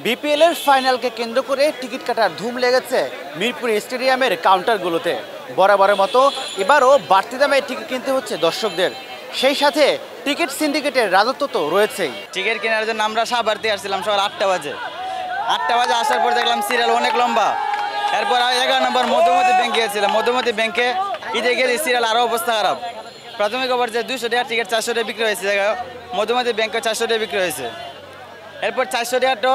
BPL এর ফাইনালকে কেন্দ্র করে টিকিট কাটার ধুম লেগেছে মিরপুর স্টেডিয়ামের কাউন্টারগুলোতে। বরাবরের মতো এবারও বাড়তি দামে টিকিট কিনতে হচ্ছে দর্শকদের। সেই সাথে টিকিট সিন্ডিকেটের রাজত্ব তো রয়েছেই। টিকিট কেনার জন্য আমরা সাভারতে আসছিলাম সকাল 8টা বাজে। 8টা বাজে আসার পর দেখলাম সিরিয়াল অনেক লম্বা। এরপর 11 নম্বর মধুমতি ব্যাংকে গিয়েছিলাম। মধুমতি ব্যাংকে ঈদে গিয়ে সিরিয়াল আরও অবস্থা খারাপ। প্রাথমিক খবর যে 200 টাকা টিকিট 400 টাকা বিক্রি হয়েছে। মধুমতি ব্যাংকে 400 টাকা বিক্রি হয়েছে। এরপর 400 টাকাটা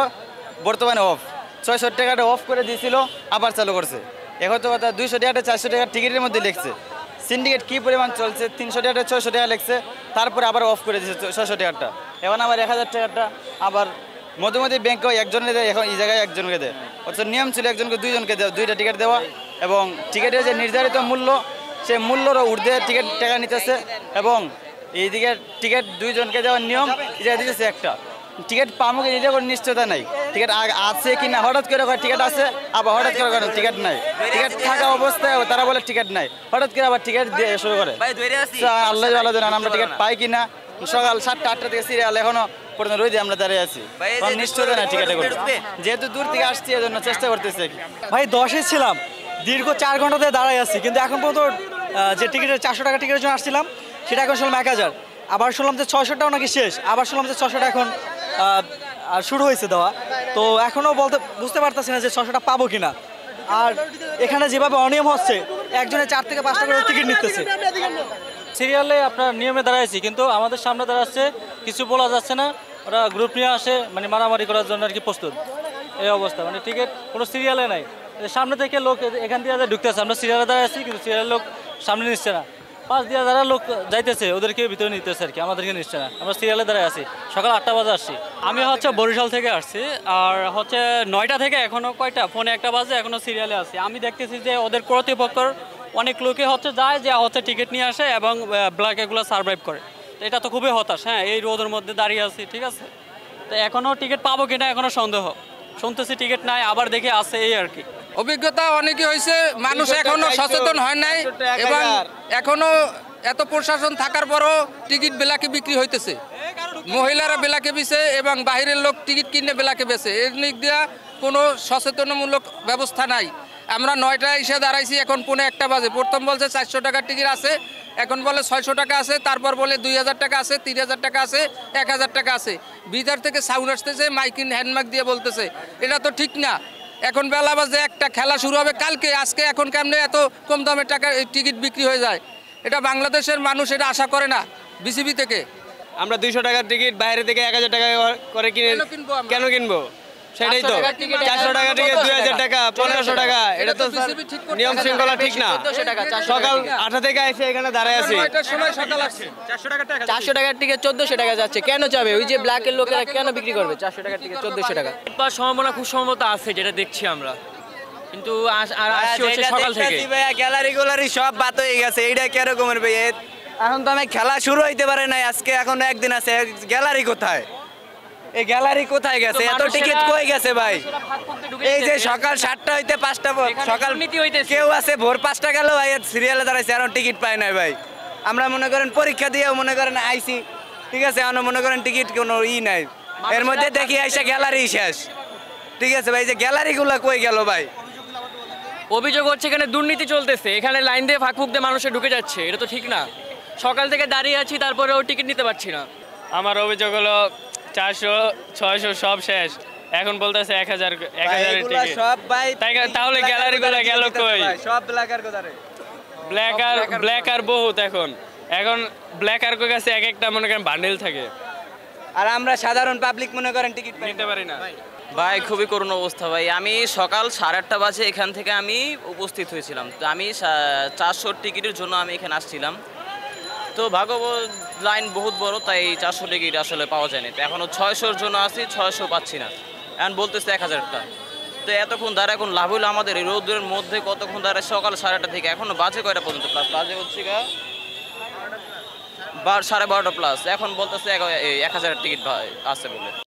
বর্তমানে অফ, 600 টাকাটা অফ করে দিয়েছিল, আবার চালু করছে। এখন তো কথা 200 টাকাটা 400 টাকার টিকিটের মধ্যে লিখছে। সিন্ডিকেট কী পরিমাণ চলছে, 300 টাকাটা 600 টাকা লিখছে, তারপরে আবার অফ করে দিয়েছে 600 টাকাটা। এখন আবার 1000 টাকাটা আবার মধুমতি ব্যাংকেও একজনকে দেয়, এখন এই জায়গায় একজনকে দেয়। অথচ নিয়ম ছিল একজনকে দুইজনকে দেওয়া, 2টা টিকিট দেওয়া, এবং টিকিটের যে নির্ধারিত মূল্য সেই মূল্যরও ঊর্ধ্বে টিকিট টাকা নিতেছে। এবং এইদিকে টিকিট 2জনকে দেওয়ার নিয়ম, এটা দিতেছে একটা। টিকিট পাবো কি এটা কোনো নিশ্চয়তা নাই। টিকিট আছে কি না, হঠাৎ করে টিকিট আছে, আবার হঠাৎ করে টিকিট নাই। টিকিট থাকা অবস্থায় তারা বলে টিকিট নাই, হঠাৎ করে আবার টিকিট দিয়ে শুরু করে। আল্লাহ আল্লাহ জানেন আমরা টিকিট পাই কিনা। সকাল 7টা 8টা থেকে সিরিয়াল এখনো পর্যন্ত রোদে আমরা দাঁড়িয়ে আছি, নিশ্চয়তা নাই টিকিটে করে। যেহেতু দূর থেকে আসছি এজন্য চেষ্টা করতেছি। ভাই 10-এ ছিলাম, দীর্ঘ 4 ঘন্টা ধরে দাঁড়াই আছি, কিন্তু এখন পর্যন্ত যে টিকিটের 400 টাকা টিকিটের জন্য আসছিলাম সেটা এখন শুনলাম 1000। আবার শুনলাম যে 600 টাকাও নাকি শেষ, আবার শুনলাম যে 600 টাকা এখন শুরু হয়েছে দেওয়া। তো এখনও বুঝতে পারতেছি না যে 600 টাকা পাবো কিনা। আর এখানে যেভাবে অনিয়ম হচ্ছে, একজনে 4 থেকে 5টা করে টিকিট নিতেছে। সিরিয়ালে আপনার নিয়মে দাঁড়াইছি, কিন্তু আমাদের সামনে দাঁড়াচ্ছে, কিছু বলা যাচ্ছে না। ওরা গ্রুপ নিয়ে আসে, মানে মারামারি করার জন্য আর কি প্রস্তুত। এই অবস্থা, মানে টিকিট কোনো সিরিয়ালে নাই। সামনে থেকে লোক এখান দিয়ে ঢুকতেছে, আমরা সিরিয়ালে দাঁড়ায় আছি, কিন্তু সিরিয়ালের লোক সামনে নিচ্ছে না। পাশ দিয়ে যারা লোক যাইতেছে ওদেরকে ভিতরে নিতেছে আর কি, আমাদেরকে নিচ্ছে না। আমরা সিরিয়ালে দাঁড়ায় আছি, সকাল 8টা বাজে আসছি। আমি বরিশাল থেকে আসছি, আর 9টা থেকে এখনও কয়টা ফোনে 1টা বাজে, এখনও সিরিয়ালে আছি। আমি দেখতেছি যে ওদের কর্তৃপক্ষের অনেক লোকে যায় যে টিকিট নিয়ে আসে এবং ব্ল্যাক এগুলো সার্ভাইভ করে। এটা তো খুবই হতাশ। হ্যাঁ, এই রোদের মধ্যে দাঁড়িয়ে আছি, ঠিক আছে। তো এখনও টিকিট পাবো কিনা এখনও সন্দেহ। শুনতেছি টিকিট নাই, আবার দেখে আছে, এই আর কি। অভিজ্ঞতা অনেকই হয়েছে, মানুষ এখনো সচেতন হয় নাই, এবং এখনো এত প্রশাসন থাকার পরও টিকিট বেলাকে বিক্রি হইতেছে। মহিলারা বেলাকে বেছে এবং বাইরের লোক টিকিট কিনে বেলাকে বেছে। এর দিক দিয়ে কোনো সচেতনমূলক ব্যবস্থা নাই। আমরা 9টায় এসে দাঁড়াইছি, এখন 1:45 বাজে। প্রথম বলছে 400 টাকার টিকিট আছে, এখন বলে 600 টাকা আছে, তারপর বলে 2000 টাকা আছে, 3000 টাকা আছে, 1000 টাকা আছে। ভিতর থেকে সাউন্ড আসতেছে, মাইকিং হ্যান্ডমাইক দিয়ে বলতেছে। এটা তো ঠিক না। এখন বেলা বাজে 1টা, খেলা শুরু হবে কালকে, আজকে এখন কেমনে এত কম দামে টাকা টিকিট বিক্রি হয়ে যায়? এটা বাংলাদেশের মানুষ এটা আশা করে না বিসিবি থেকে। আমরা 200 টাকার টিকিট বাইরে থেকে 1000 টাকা করে কিনে কেন কিনবো? সেটাই তো। 400 টাকা টিকিট 2000 টাকা, 1500 টাকা, এটা তো নিয়ম শৃঙ্খলা ঠিক না। সকাল 8টা থেকে এসে এখানে দাঁড়ায় আছি। 400 টাকার টিকিট 1400 টাকা যাচ্ছে, কেন যাবে? ওই যে ব্ল্যাকের লোকেরা কেন বিক্রি করবে 400 টাকার টিকিট 1400 টাকা? সম্ভাবনা খুব সম্ভবত আছে, যেটা দেখছি আমরা, কিন্তু সকাল থেকে গ্যালারি সব বাদ হয়ে গেছে। এইটা কিরকমের ভাই? এখন তো আমি খেলা শুরু হইতে পারে নাই, আজকে এখন একদিন আছে। গ্যালারি কোথায়? এই গ্যালারি কোথায় গেছে? এত টিকিট কই গেছে ভাই? এই যে সকাল 7টা হইতে 5টা, সকাল কেউ আছে ভোর 5টা গেল ভাই, সিরিয়ালে দাঁড়াইছে, আর টিকিট পাই নাই ভাই। আমরা মনে করেন পরীক্ষা দিয়েও মনে করেন আইসি, ঠিক আছে, এখন মনে করেন টিকিট কোনো নাই। এর মধ্যে দেখি আইসা গ্যালারি শেষ, ঠিক আছে ভাই। যে গ্যালারিগুলো কই গেল ভাই? অভিযোগ হচ্ছে এখানে দুর্নীতি চলতেছে, এখানে লাইন দিয়ে ফাঁক দিয়ে মানুষে ঢুকে যাচ্ছে। এটা তো ঠিক না। সকাল থেকে দাঁড়িয়ে আছি, তারপরেও টিকিট নিতে পারছি না। আমার অভিযোগ হলো 400 600 সব শেষ, এখন বলতেছে 1000 টিকিট সব ভাই। তাহলে গ্যালারিগুলো গেল কই? সব ব্ল্যাকার কোথায়? ব্ল্যাক আর বহুত। এখন ব্ল্যাক আর কই কাছে এক একটা মনে করেন বান্ডেল থাকে, আর আমরা সাধারণ পাবলিক মনে করেন টিকিট নিতে পারি না ভাই খুবই করুণ অবস্থা ভাই। আমি সকাল 8:30 বাজে এখান থেকে আমি উপস্থিত হয়েছিলাম। তো আমি 400 টিকিটের জন্য আমি এখানে আসছিলাম। তো লাইন বহুত বড়, তাই 400 টিকিট আসলে পাওয়া যায়নি। তো এখনও 600-র জন্য আসি, 600 পাচ্ছি না। এখন বলতেছে 1000টা। তো এতক্ষণ দাঁড়ায় এখন লাভ হইলো আমাদের? এই রোদের মধ্যে কতক্ষণ দাঁড়ায়? সকাল 8:30 থেকে এখনও বাজে কয়টা পর্যন্ত? বাজে হচ্ছে 12:30 প্লাস। এখন বলতেছে 1000 টিকিট আছে বলে।